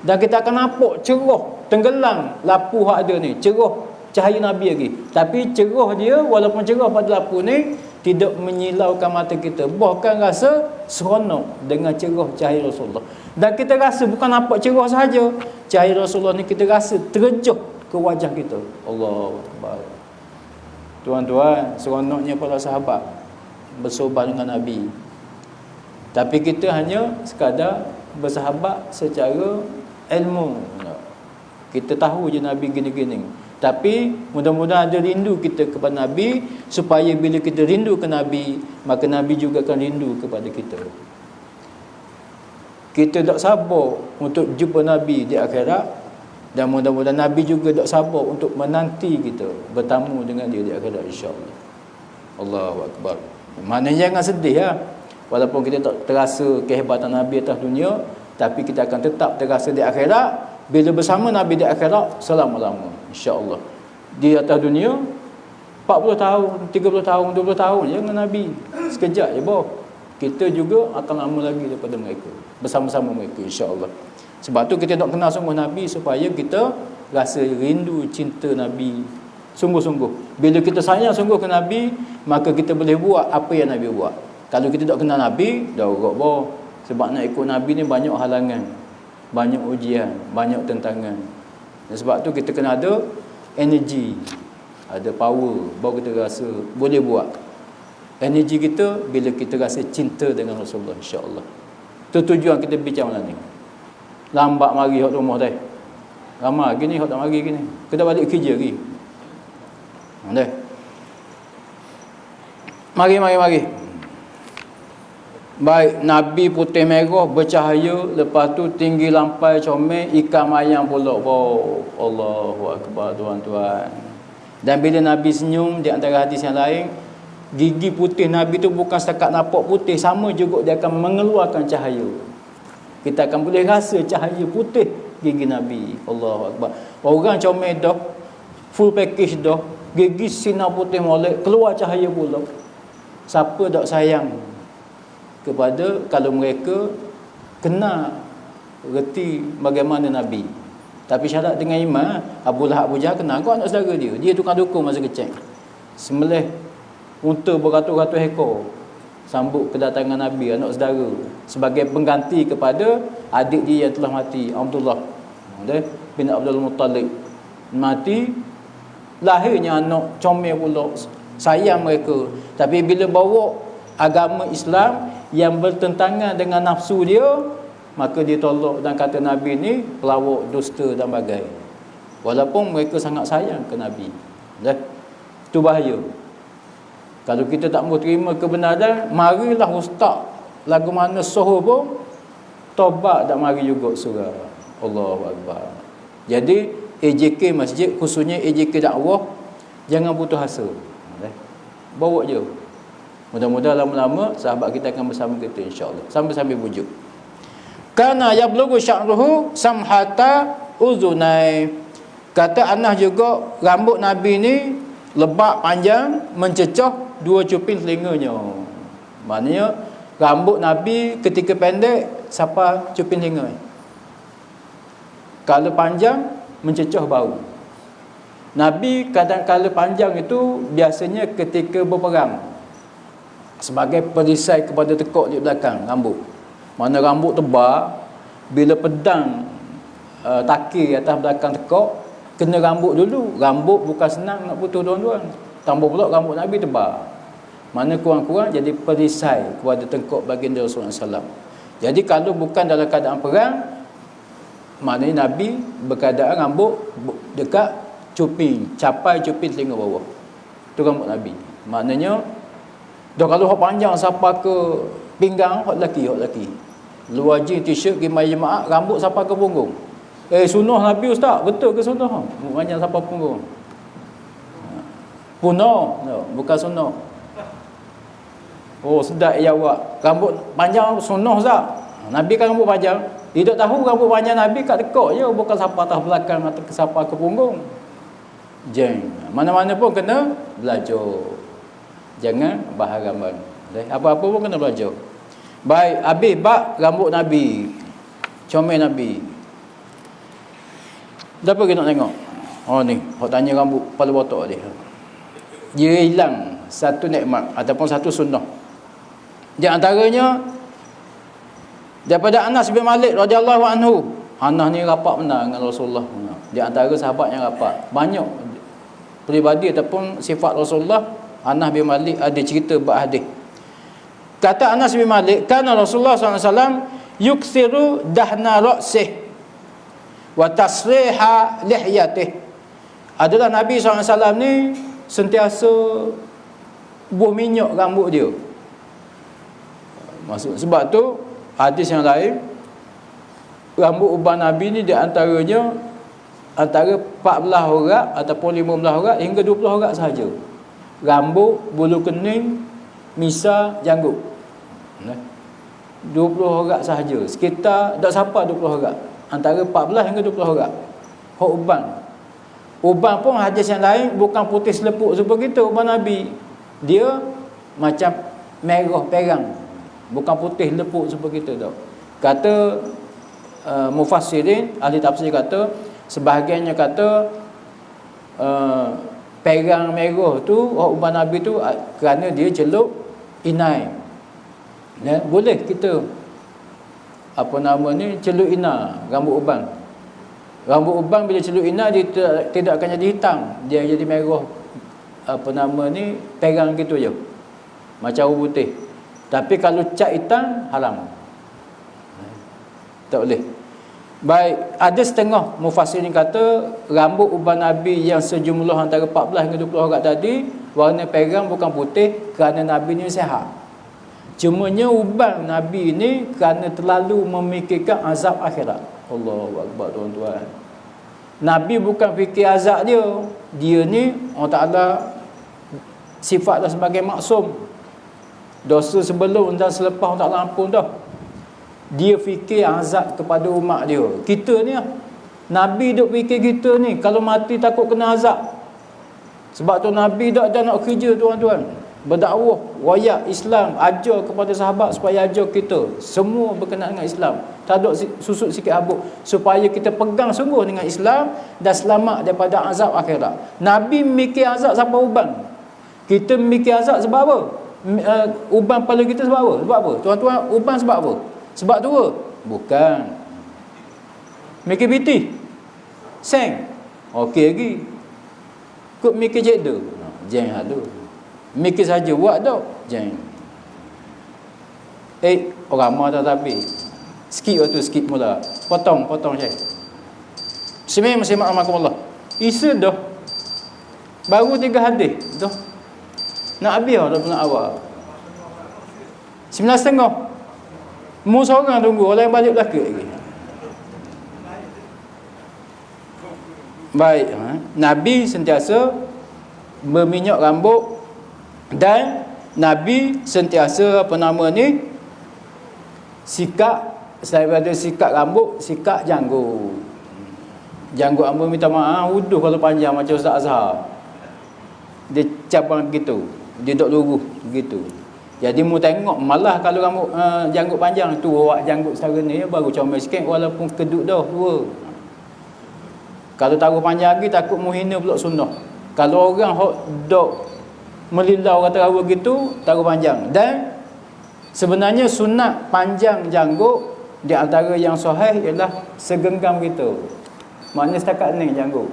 A: dan kita akan nampak cerah, tenggelam lapu hak ada ni, cerah cahaya Nabi lagi. Tapi cerah dia, walaupun cerah pada lapu ni, tidak menyilaukan mata kita, bahkan rasa seronok dengan cerah cahaya Rasulullah. Dan kita rasa bukan nampak cerah sahaja, cahaya Rasulullah ni kita rasa terjun ke wajah kita. Allahu Akbar. Tuan-tuan, seronoknya para sahabat bersohbat dengan Nabi. Tapi kita hanya sekadar bersahabat secara ilmu. Kita tahu je Nabi gini-gini. Tapi mudah-mudahan ada rindu kita kepada Nabi, supaya bila kita rindu ke Nabi, maka Nabi juga akan rindu kepada kita. Kita tak sabar untuk jumpa Nabi di akhirat, dan mudah-mudahan Nabi juga tak sabar untuk menanti kita bertamu dengan dia di akhirat, insya-Allah. Allahu Akbar. Maknanya jangan sedih ya. Walaupun kita tak terasa kehebatan Nabi atas dunia, tapi kita akan tetap terasa di akhirat. Bila bersama Nabi di akhirat selama-lama, insya-Allah. Di atas dunia 40 tahun, 30 tahun, 20 tahun je dengan Nabi. Sekejap je boh. Kita juga akan lama lagi daripada mereka, bersama-sama mereka, insya-Allah. Sebab tu kita nak kenal sungguh Nabi, supaya kita rasa rindu cinta Nabi sungguh-sungguh. Bila kita sayang sungguh ke Nabi, maka kita boleh buat apa yang Nabi buat. Kalau kita tak kenal Nabi, dah urut boh. Sebab nak ikut Nabi ni banyak halangan, banyak ujian, banyak tentangan. Dan sebab tu kita kena ada energi, ada power, baru kita rasa boleh buat. Energi kita bila kita rasa cinta dengan Rasulullah, insya-Allah. Itu tujuan kita bincang malam ni. Lambat mari hok rumah dah. Ramai gini hok tak mari gini. Kita balik kerja lagi. Dah. Mari. Baik, Nabi putih merah bercahaya, lepas tu tinggi lampai comel, ikan mayang pula. Oh, Allahu Akbar, tuan-tuan. Dan bila Nabi senyum, di antara hadis yang lain, gigi putih Nabi tu bukan setakat nampak putih, sama juga dia akan mengeluarkan cahaya. Kita akan boleh rasa cahaya putih gigi Nabi. Allahu Akbar. Orang comel dah, full package dah, gigi sinar putih molek, keluar cahaya pula. Siapa tak sayang kepada kalau mereka kena reti bagaimana Nabi. Tapi syarat dengan iman, Abu Lahab, Abu Jahal kenal kau anak saudara dia. Dia tukang dukung masa kecil. Sembelih unta beratus-ratus ekor sambut kedatangan Nabi, anak saudara, sebagai pengganti kepada adik dia yang telah mati, Abdullah bin Abdul Muttalib. Mati, lahirnya anak comel pula, sayang mereka. Tapi bila bawa agama Islam yang bertentangan dengan nafsu dia, maka dia tolak dan kata Nabi ni pelawak, dusta dan bagai. Walaupun mereka sangat sayang ke Nabi. Itu bahaya. Kalau kita tak mau terima kebenaran, marilah ustaz lagu mana soho pun taubat, tak mari juga surah. Allahu Akbar. Jadi AJK masjid, khususnya AJK dakwah, jangan putus asa. Bawa je. Mudah-mudahan lama-lama sahabat kita akan bersama kita, insya-Allah. Sambil-sambil bujuk. Kana yablughu sya'ruhu samhata uzunai. Kata Anas juga, rambut Nabi ni lebat panjang mencecah 2 cuping telinganya. Maknanya rambut Nabi ketika pendek sampai cuping telinga. Kalau panjang mencecah bau. Nabi kadang-kala panjang itu biasanya ketika berperang, sebagai perisai kepada tekuk di belakang rambut. Mana rambut tebal, bila pedang takir atas belakang tekuk, kena rambut dulu. Rambut bukan senang nak putus, tuan-tuan. Tambah pula rambut Nabi tebal, mana kurang-kurang jadi perisai kepada tekuk baginda Rasulullah SAW. Jadi kalau bukan dalam keadaan perang, maknanya Nabi berkeadaan rambut dekat cuping, capai cuping telinga bawah. Itu rambut Nabi. Maknanya dah kalau hak panjang sampai ke pinggang, hak lelaki. Luar jeans, t-shirt, pergi mai jemaah, rambut sampai ke punggung. Sunnah Nabi ustaz, betul ke sunnah? Panjang sampai punggung. Punah, no, bukan sunnah. Oh, sedap jawab. Rambut panjang sunnah ustaz. Nabi kan rambut panjang. Dia tak tahu rambut panjang Nabi kat dekok je, bukan sampai atas belakang atau sampai ke punggung. Mana-mana pun kena belajar. Jangan bahagian. Apa-apa pun kena belajar. Baik, habis bab rambut Nabi. Comel Nabi. Dah pergi nak tengok. Oh ni, hok tanya rambut kepala botak dia. Dia hilang satu nikmat ataupun satu sunnah. Di antaranya daripada Anas bin Malik radhiyallahu anhu. Anas ni rapat benar dengan Rasulullah. Di antara sahabat yang rapat. Banyak peribadi ataupun sifat Rasulullah, Anas bin Malik ada cerita bab hadis. Kata Anas bin Malik, kana Rasulullah SAW yuksiru dahna ra'sih wa tasriha lihyatih. Adalah Nabi SAW ni sentiasa buah minyak rambut dia. Sebab tu hadis yang lain, rambut uban Nabi ni di antaranya antara 14 horak ataupun 15 horak hingga 20 horak sahaja. Rambut, bulu kening, misar, janggut. 20 horak sahaja. Sekitar tak sampai 20 horak. Antara 14 hingga 20 horak. Hok uban. Uban pun hadis yang lain bukan putih selepuk seperti itu uban Nabi. Dia macam merah perang. Bukan putih lepuk seperti itu tau. Kata mufassirin, ahli tafsir kata, sebahagiannya kata perang merah tu uban Nabi tu kerana dia celup inai. Ya, boleh kita apa nama ni celup ina rambut uban. Rambut uban bila celup ina dia tidak akan jadi hitam, dia jadi merah apa nama ni perang gitu je. Macam rambut putih. Tapi kalau cat hitam haram. Tak boleh. Baik, ada setengah mufassirin kata rambut uban Nabi yang sejumlah antara 14 hingga 20 horak tadi warna perang bukan putih kerana Nabi ni sihat. Cumanya uban Nabi ni kerana terlalu memikirkan azab akhirat. Allahu Akbar tuan-tuan. Nabi bukan fikir azab dia. Dia ni Allah Ta'ala sifatlah sebagai maksum. Dosa sebelum dan selepas Allah Ta'ala ampun dah. Dia fikir azab kepada umat dia. Kita ni Nabi duk fikir kita ni kalau mati takut kena azab. Sebab tu Nabi dak ada nak kerja tuan-tuan. Berdakwah, wayak Islam, ajar kepada sahabat supaya ajar kita. Semua berkenaan dengan Islam. Tak ada susut sikit habuk. Supaya kita pegang sungguh dengan Islam dan selamat daripada azab akhirat. Nabi mikir azab sampai uban. Kita mikir azab sebab apa? Uban kepala kita sebab apa? Sebab apa? Tuan-tuan, uban sebab apa? Sebab tua? Bukan. Mikir biti? Seng? Okey lagi. Kut mikir jeda? Jangan ada. Mikir saja buat tak? Jangan. Orang ramah tak tapi. Skip waktu skip mula. Potong je. Bismillahirrahmanirrahim. Isa dah. Baru 3 hadis. Dah. Nak habis dah nak awal. 9.30. Mu seorang tunggu, orang yang balik belakang lagi. Baik, Nabi sentiasa berminyak rambut dan Nabi sentiasa apa nama ni sikat, daripada sikat rambut, sikat janggut. Janggut hamba minta maaf, wuduh kalau panjang macam Ustaz Azhar. Dia cabang gitu, dia duk luruh begitu. Jadi mu tengok malah kalau rambut janggut panjang tu awak janggut setara ni baru comel sikit walaupun keduk dah dua. Kalau taruh panjang lagi takut mu hina pula sunnah. Kalau orang hok dok melilau kata rawa gitu taruh panjang. Dan sebenarnya sunat panjang janggut di antara yang sahih ialah segenggam kita. Maknanya setakat ni janggut.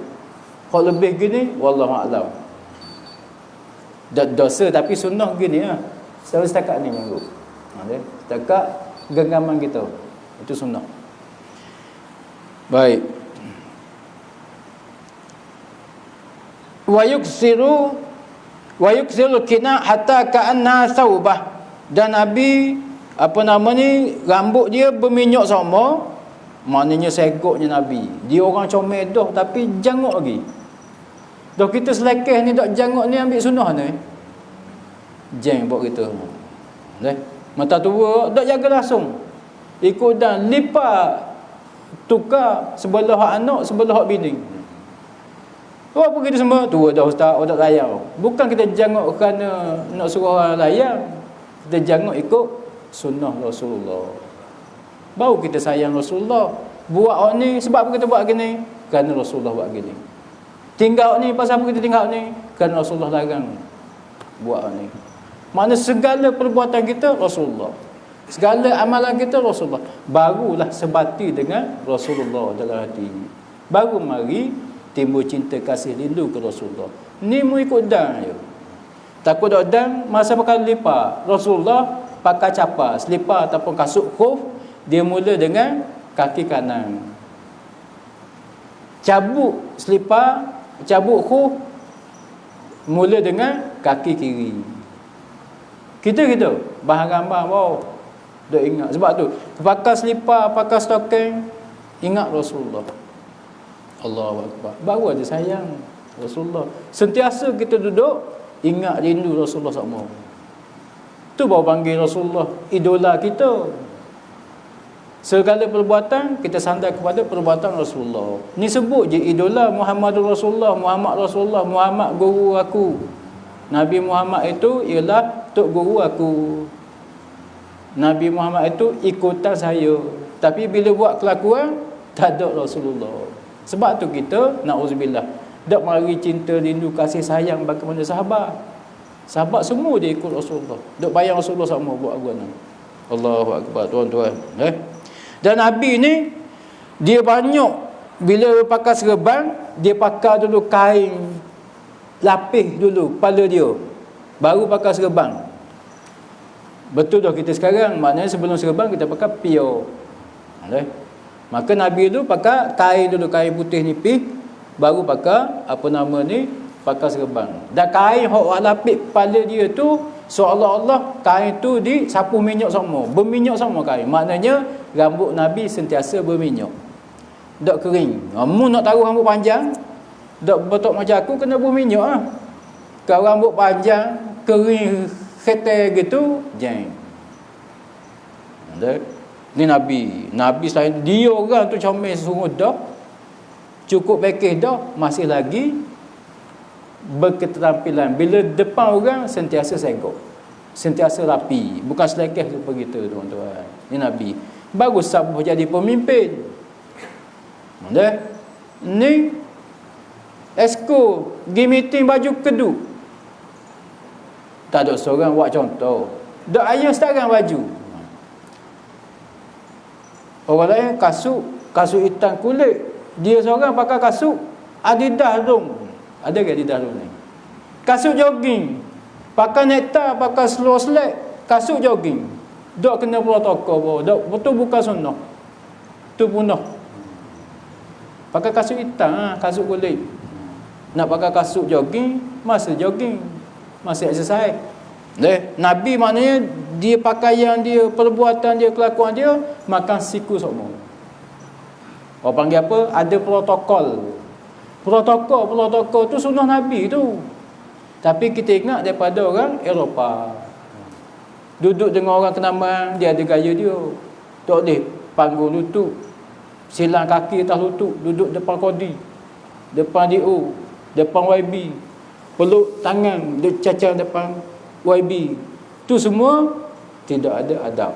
A: Hok lebih gini wallahu a'lam. Dosa tapi sunnah gini lah. Selalu setakat ni janggut. Setakat genggaman kita. Itu sunnah. Baik. Wa yuksiru kina hatta ka'anna thawbah. Dan Nabi apa nama ni rambut dia berminyak sama. Maknanya segoknya Nabi. Dia orang comel dah tapi janggut lagi. Dah kita selekeh ni tak janggut ni ambil sunnah ni. Jeng buat kita. Mata tua tak jaga langsung. Ikut dan lipat tukar sebelah hak anak, sebelah hak bini. Apa kita semua? Tu dah ustaz, tak layan. Bukan kita jangok kerana nak suruh orang layan. Kita jangok ikut sunnah Rasulullah. Baru kita sayang Rasulullah. Buat hak ni, sebab apa kita buat gini? Kerana Rasulullah buat gini. Tinggal hak ni, pasal apa kita tinggal hak ni? Kerana Rasulullah larang buat hak ni. Makna segala perbuatan kita Rasulullah, segala amalan kita Rasulullah. Barulah sebati dengan Rasulullah dalam hati. Baru mari timbul cinta kasih rindu ke Rasulullah. Ni mu ikut dan je. Takut dak dan masa pakai lipat. Rasulullah pakai capa, selipar ataupun kasut khuf, dia mula dengan kaki kanan. Cabut selipar, cabut khuf mula dengan kaki kiri. Kita bahan gambar wow. Dok ingat sebab tu pakai selipar, pakai stocking, ingat Rasulullah. Allahu akbar. Baru ada sayang Rasulullah. Sentiasa kita duduk ingat rindu Rasulullah SAW. Tu baru panggil Rasulullah idola kita. Segala perbuatan kita sandar kepada perbuatan Rasulullah. Ni sebut je idola Muhammadur Rasulullah, Muhammad Rasulullah, Muhammad guru aku. Nabi Muhammad itu ialah tok guru aku. Nabi Muhammad itu ikutan saya. Tapi bila buat kelakuan tak ada Rasulullah. Sebab tu kita na'udzubillah dak mari cinta rindu kasih sayang bagaimana sahabat. Sahabat semua dia ikut Rasulullah. Dak bayang Rasulullah sama buat agama. Allahu akbar tuan-tuan. Dan Nabi ni dia banyak bila pakai serban, dia pakai dulu kain lapis dulu kepala dia. Baru pakai serban. Betul dah kita sekarang, maknanya sebelum serban kita pakai pio. Maka Nabi tu pakai kain dulu, kain putih nipis, baru pakai apa nama ni, pakai serban. Dan kain hok lapis kepala dia tu seolah-olah kain tu disapu minyak sama, berminyak sama kain. Maknanya rambut Nabi sentiasa berminyak. Tak kering. Mu nak taruh rambut panjang, tak betok macam aku kena berminyak ah. Kalau rambut panjang kering khete gitu, jeng. Ni Nabi selain dia orang tu comel sungguh dah, cukup bekeh dah, masih lagi berketerampilan. Bila depan orang sentiasa segok, sentiasa rapi, bukan selekeh seperti kita tuan-tuan. Ni Nabi bagus sabuh jadi pemimpin. Ni esko pergi meeting baju kedua, tak ada seorang buat contoh. Dak ayah sekarang baju. Orang lain kasut hitam kulit, dia seorang pakai kasut Adidas dong. Ada ke Adidas dong ni? Kasut jogging, pakai necktie, pakai slow slack, kasut jogging. Dak kena protokol, dak betul bukan sunnah. Tu punah. Pakai kasut hitam, kasut kulit. Nak pakai kasut jogging, masa jogging, masa exercise. Nabi maknanya dia pakaian dia, perbuatan dia, kelakuan dia makan siku semua. Orang panggil apa? Ada protokol. Protokol tu sunnah Nabi tu. Tapi kita ingat daripada orang Eropah. Duduk dengan orang kenaman, dia ada gaya dia. Tak boleh panggung lutut, silang kaki atas lutut, duduk depan kodi, depan DO, depan YB, peluk tangan, dia cacar depan YB. Tu semua tidak ada adab.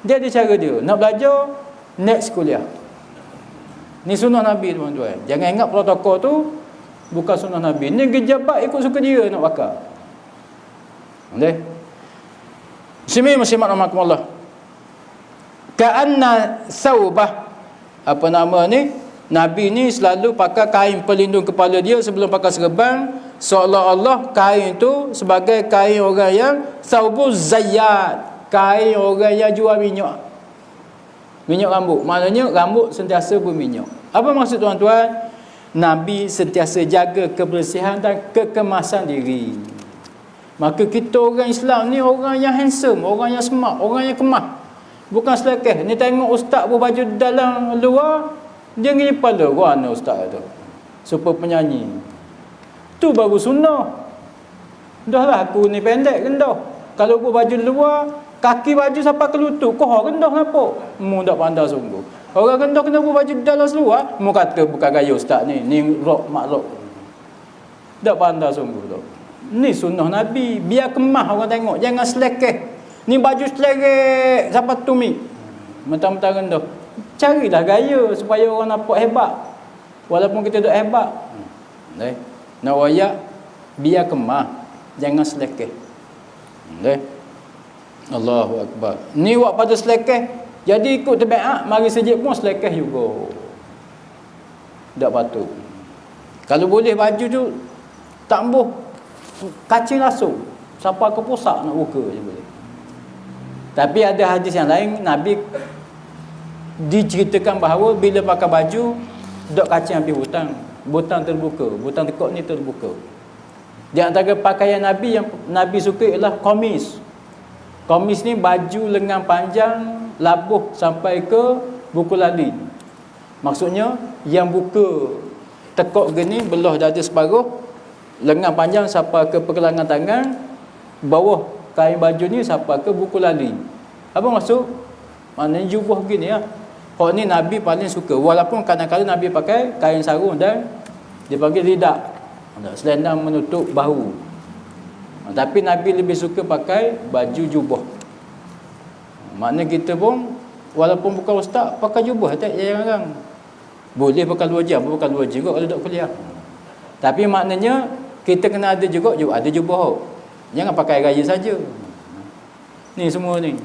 A: Dia ada cara dia. Nak belajar, next kuliah. Ni sunnah Nabi tuan-tuan. Jangan ingat protokol tu bukan sunnah Nabi. Ni gejabat ikut suka dia nak bakar. Muslimat rahmatullah. Ka'anna saubah, apa nama ni, Nabi ni selalu pakai kain pelindung kepala dia sebelum pakai serban, seolah-olah kain tu sebagai kain orang yang saubuz zayyat, kain orang yang jual minyak rambut. Maknanya rambut sentiasa berminyak. Apa maksud tuan-tuan? Nabi sentiasa jaga kebersihan dan kekemasan diri. Maka kita orang Islam ni orang yang handsome, orang yang smart, orang yang kemas. Bukan selekeh. Ni tengok ustaz berbaju dalam luar, dia ngini kepala. Mana ustaz tu? Super penyanyi. Tu baru sunnah. Dah lah aku ni pendek kan dah. Kalau berbaju luar, Kaki baju sampai ke lutut. Kau rendah kenapa? Mu tak pandai sungguh. Orang rendah kenapa baju dalam seluar? Mu kata bukan gaya ustaz ni. Ni rok mak rok. Tak pandai sungguh tu. Ni sunnah Nabi. Biar kemah orang tengok. Jangan selekeh. Ni baju selekeh sampai tumi. Mentang-mentang rendah. Carilah gaya supaya orang nampak hebat. Walaupun kita tak hebat. Nak wayak biar kemah. Jangan selekeh. Allahu Akbar. Ni wak pada selekeh. Jadi ikut tabiat, mari sejak pun selekeh juga. Tak patut. Kalau boleh baju tu tambuh kacing langsung. Siapa ke pusat nak buka je boleh. Tapi ada hadis yang lain, Nabi diceritakan bahawa bila pakai baju dok kacing habis butang terbuka, butang tekuk ni terbuka. Di antara pakaian Nabi yang Nabi suka ialah komis. Komis ni baju lengan panjang labuh sampai ke buku lali. Maksudnya yang buka tekuk gini belah dada separuh, lengan panjang sampai ke pergelangan tangan, bawah kain baju ni sampai ke buku lali. Apa maksud? Maknanya jubah gini ya. Hak ni Nabi paling suka. Walaupun kadang-kadang Nabi pakai kain sarung dan dipanggil lidak, selendang menutup bahu. Tapi Nabi lebih suka pakai baju jubah. Maknanya kita pun walaupun bukan ustaz pakai jubah tak jarang. Boleh pakai luar jam, pakai luar juga kalau duduk kuliah. Tapi maknanya kita kena ada juga ada jubah. Jangan pakai gaya saja. Ni semua ni.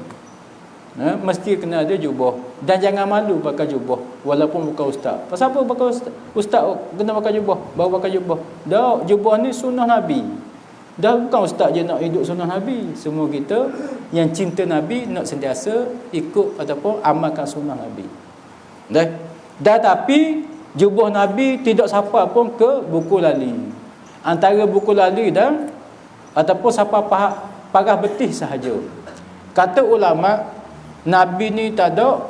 A: Mesti kena ada jubah. Dan jangan malu pakai jubah walaupun bukan ustaz. Pasal apa pakai ustaz? Ustaz kena pakai jubah, baru pakai jubah. Dah, jubah ni sunnah Nabi. Dah bukan ustaz je nak hidup sunnah Nabi. Semua kita yang cinta Nabi nak sentiasa ikut ataupun amalkan sunnah Nabi. Dah tapi jubah Nabi tidak sampai pun ke buku lali. Antara buku lali dan ataupun sampai parah betih sahaja. Kata ulama, Nabi ni tak ada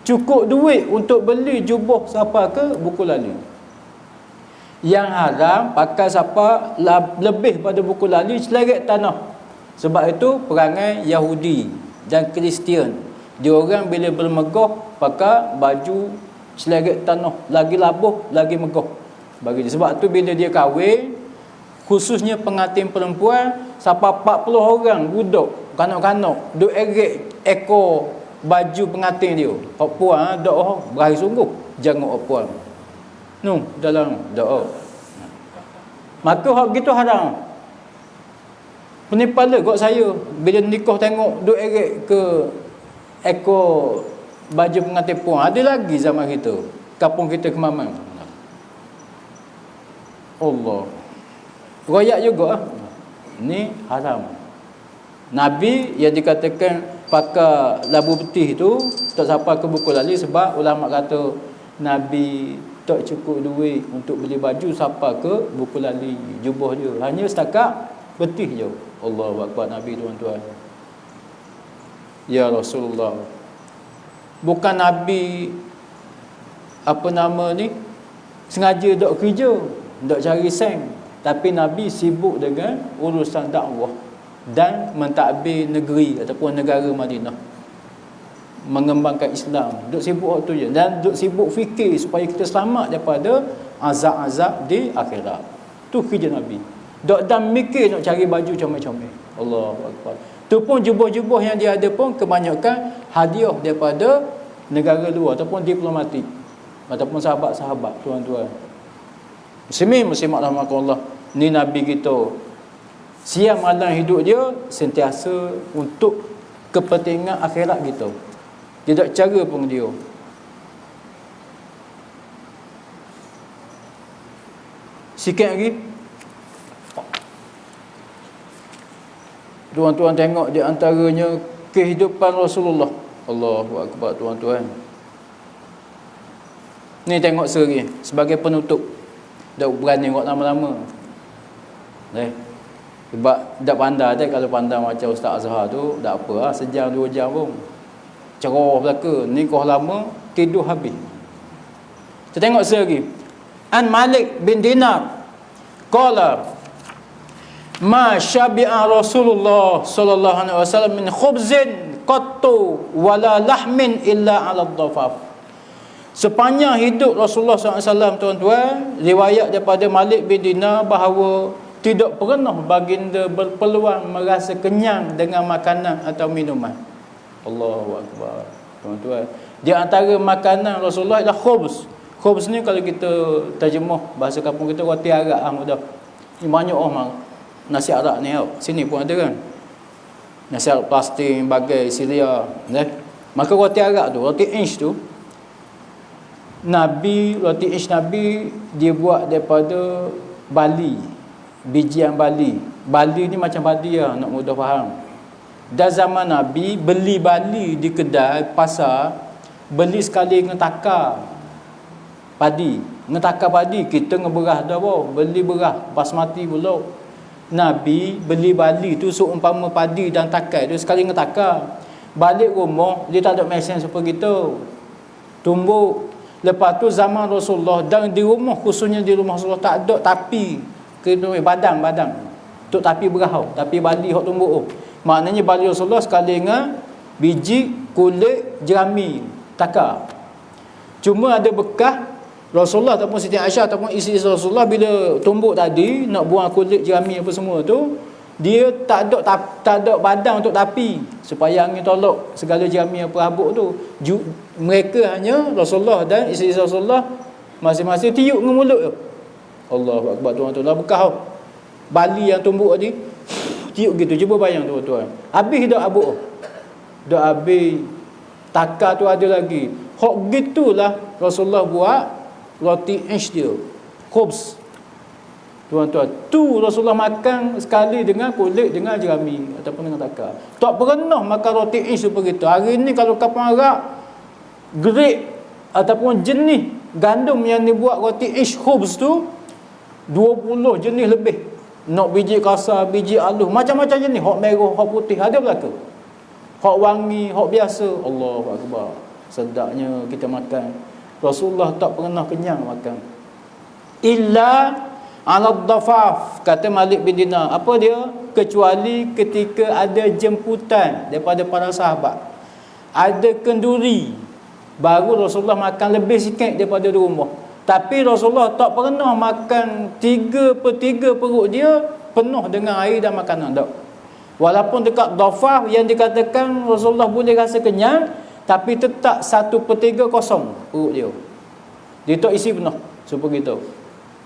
A: cukup duit untuk beli jubah sampai ke buku lali. Yang haram pakai siapa lebih pada buku lali seleret tanah. Sebab itu perangai Yahudi dan Kristian. Diorang bila bermegah pakai baju seleret tanah, lagi labuh, lagi megah. Bagi dia. Sebab tu bila dia kahwin, khususnya pengantin perempuan, sampai 40 orang budak, kanak-kanak, duk eret ekor baju pengantin dia. Hak puan dak berhari sungguh jangan hak puan. Dalam doa. Maka hak gitu haram. Penipala kot saya bila nikah tengok duk eret ke ekor baju pengantin puan. Ada lagi zaman kita. Kampung kita Kemaman. Allah. Royak juga. Ni haram. Nabi yang dikatakan pakai labu putih tu tak sampai ke buku lali sebab ulama kata Nabi tak cukup duit untuk beli baju sampai ke buku lali jubah dia. Hanya setakat betih je. Allahu Akbar Nabi tuan-tuan. Ya Rasulullah. Bukan Nabi sengaja tak kerja, tak cari sen, tapi Nabi sibuk dengan urusan dakwah dan mentadbir negeri ataupun negara Madinah, mengembangkan Islam. Duk sibuk waktu je dan duk sibuk fikir supaya kita selamat daripada azab-azab di akhirat. Tu kerja Nabi. Dok dan mikir nak cari baju comel-comel. Allahu Akbar. Tu pun jubah-jubah yang dia ada pun kebanyakan hadiah daripada negara luar ataupun diplomatik ataupun sahabat-sahabat tuan-tuan. Muslimat rahmatullah. Ni Nabi kita. Siang malam hidup dia sentiasa untuk kepentingan akhirat kita. Tidak cara pun dia. Sikit lagi. Tuan-tuan tengok di antaranya kehidupan Rasulullah. Allahu Akbar tuan-tuan. Ni tengok seri sebagai penutup. Tak berani tengok lama-lama. Sebab tak pandai tak kalau pandai macam Ustaz Azhar tu, tak apa lah, sejam 2 jam pun. Cerah belaka, nikah lama, tidur habis. Kita tengok seri. An Malik bin Dinar qala ma syabi'a Rasulullah sallallahu alaihi wasallam min khubzin qattu wala lahmin illa 'ala dhafaf. Sepanjang hidup Rasulullah SAW, tuan-tuan, riwayat daripada Malik bin Dinar bahawa tidak pernah baginda berpeluang merasa kenyang dengan makanan atau minuman. Allahu Akbar. Tuan-tuan, di antara makanan Rasulullah adalah khubz. Khubz ni kalau kita terjemah bahasa kampung kita, roti arak mudah. Ni banyak orang nasi arak ni tau. Sini pun ada kan. Nasi arak plastik, bagai Syria, Maka roti arak tu, roti inch tu, roti inch Nabi dia buat daripada bali, bijian bali. Bali ni macam padi lah, nak mudah faham. Dan zaman Nabi beli bali di kedai pasar, beli sekali dengan takar padi, ngetakar padi, kita ngeberah dah boh, beli berah basmati pula. Nabi beli bali tu seumpama padi dan takai tu sekali ngetakar. Balik rumah dia tak ada mesin seperti kita. Tumbuk. Lepas tu zaman Rasulullah dan di rumah, khususnya di rumah Rasulullah tak ada tapi kena badang. Tuk tapi berah, tapi bali hok tumbuk. Maknanya bali Rasulullah sekali dengan biji, kulit, jerami, takar. Cuma ada bekas Rasulullah ataupun Siti Aisyah ataupun isteri Rasulullah bila tumbuk tadi nak buang kulit jerami apa semua tu, dia tak ada badang untuk tapi supaya angin tolak segala jerami apa habuk tu. Mereka hanya Rasulullah dan isteri Rasulullah masing-masing tiup dengan mulut tu. Allahu Akbar, tuan-tuan, bekas bali yang tumbuk tadi tiup gitu. Cuba bayang tuan-tuan, habis dah habuk, dah habis, takar tu ada lagi. Hok gitulah Rasulullah buat roti inch dia, khubz. Tuan-tuan, tu Rasulullah makan sekali dengan kulit, dengan jerami ataupun dengan takar. Tak pernah makan roti inch seperti itu. Hari ni kalau kapal Arab grade ataupun jenis gandum yang dibuat roti inch khubz tu 20 jenis lebih. Nak biji kasar, biji halus, macam-macam jenis. Hak merah, hak putih, ada belaka. Hak wangi, hak biasa. Allahu Akbar. Sedapnya kita makan. Rasulullah tak pernah kenyang makan. Illa 'ala dhafaf, kata Malik bin Dinar. Apa dia? Kecuali ketika ada jemputan daripada para sahabat, ada kenduri, baru Rasulullah makan lebih sikit daripada di rumah. Tapi Rasulullah tak pernah makan 3/3 perut dia penuh dengan air dan makanan, tak. Walaupun dekat dhafaf yang dikatakan Rasulullah boleh rasa kenyang, tapi tetap 1/3 kosong perut dia. Dia tak isi penuh seperti itu.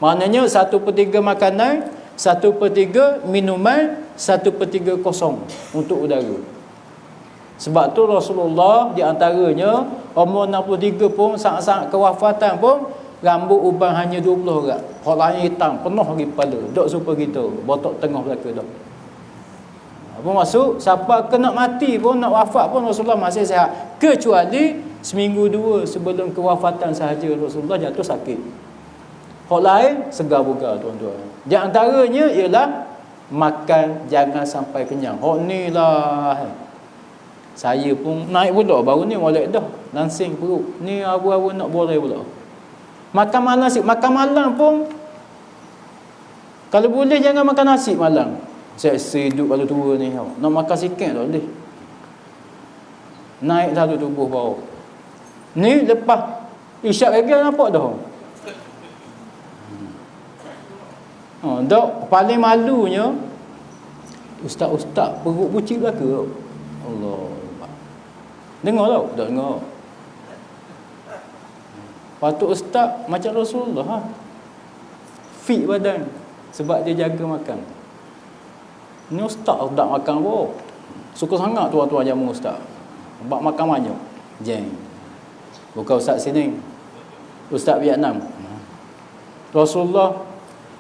A: Maknanya 1/3 makanan, 1/3 minuman, 1/3 kosong untuk udara. Sebab tu Rasulullah di antaranya umur 63 pun, saat-saat kewafatan pun rambut uban hanya 20 rat. Hak lain hitam penuh lagi kepala. Dok seperti gitu, botak tengah belaka dak. Apa maksud? Siapa kena mati pun, nak wafat pun, Rasulullah masih sihat. Kecuali seminggu 2 sebelum kewafatan sahaja Rasulullah jatuh sakit. Hak lain segar bugar, tuan-tuan. Di antaranya ialah makan jangan sampai kenyang. Hak ni lah. Saya pun naik pula baru ni molek dah. Langsing perut. Ni abu-abu nak boleh pula. Makan malam sikit. Makan malam pun kalau boleh jangan makan nasi malam. Saya hidup kalau tua ni, nak makan sikit tak boleh. Naik satu tubuh bau. Ni lepas isyak lagi nampak dah. Dok paling malunya ustaz-ustaz perut bucik belaka. Allah. Dengar tau, tak dengar. Patut ustaz macam Rasulullah. Fit badan sebab dia jaga makan. Ni ustaz tak makan apa. Suka sangat tuan-tuan jamu ustaz. Sebab makan banyak. Jeng. Bukan ustaz sini. Ustaz Vietnam. Rasulullah,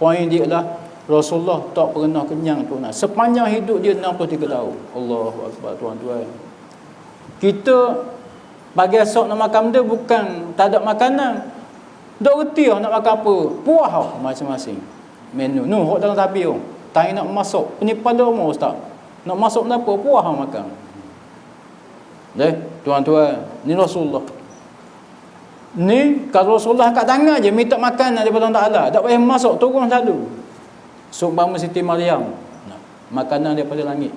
A: poin dia lah, Rasulullah tak pernah kenyang tuan. Sepanjang hidup dia 63 tahun. Allahu Akbar, tuan-tuan. Kita pagi esok nak makan benda bukan tak ada makanan. Dok reti nak makan apa? Puas masing-masing. Menu. Nu hok dalam tabi tu. Tak nak masuk. Penipuan dia rumah ustaz. Nak masuk benda apa? Puas makan. Tuan-tuan, ni Rasulullah. Ni kalau Rasulullah kat tangan je minta makanan daripada Allah Taala, tak payah masuk, turun selalu. Seumpama Siti Maryam. makanan daripada langit.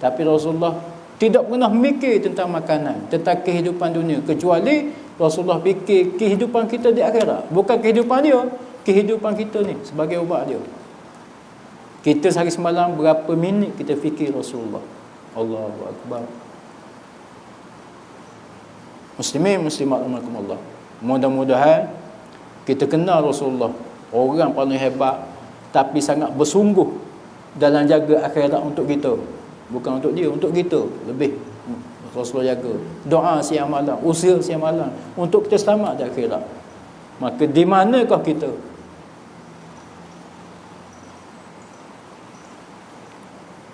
A: Tapi Rasulullah tidak pernah mikir tentang makanan, tentang kehidupan dunia, kecuali Rasulullah fikir kehidupan kita di akhirat. Bukan kehidupan dia, kehidupan kita ni sebagai ubat dia. Kita sehari semalam berapa minit kita fikir Rasulullah? Allahu Akbar. Muslimin muslimat rahimakumullah. Mudah-mudahan kita kenal Rasulullah, orang paling hebat tapi sangat bersungguh dalam jaga akhirat untuk kita. Bukan untuk dia, untuk kita lebih Rasulullah jaga. Doa siang malam, usaha siang malam untuk kita selamat di akhirat. Maka di manakah kita?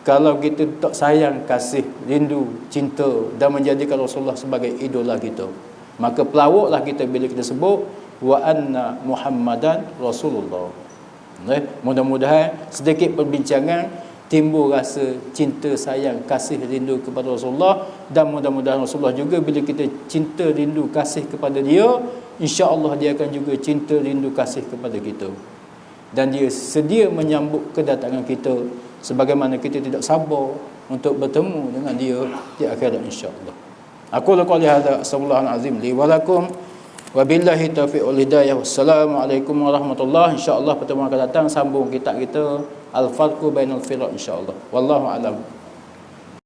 A: Kalau kita tak sayang, kasih, rindu, cinta dan menjadikan Rasulullah sebagai idola kita, maka pelawaklah kita bila kita sebut wa anna Muhammadan Rasulullah. Mudah-mudahan sedikit perbincangan timbul rasa cinta, sayang, kasih, rindu kepada Rasulullah, dan mudah-mudahan Rasulullah juga bila kita cinta, rindu, kasih kepada dia, insya-Allah dia akan juga cinta, rindu, kasih kepada kita. Dan dia sedia menyambut kedatangan kita sebagaimana kita tidak sabar untuk bertemu dengan dia di akhirat insya-Allah. Aku qouli hadza astaghfirullahal azim li wa lakum wa billahi taufiq wal hidayah. Wassalamualaikum warahmatullahi. Insya-Allah pertemuan akan datang sambung kitab kita Al-Farqu Bainal Firaq insya-Allah. Wallahu a'lam.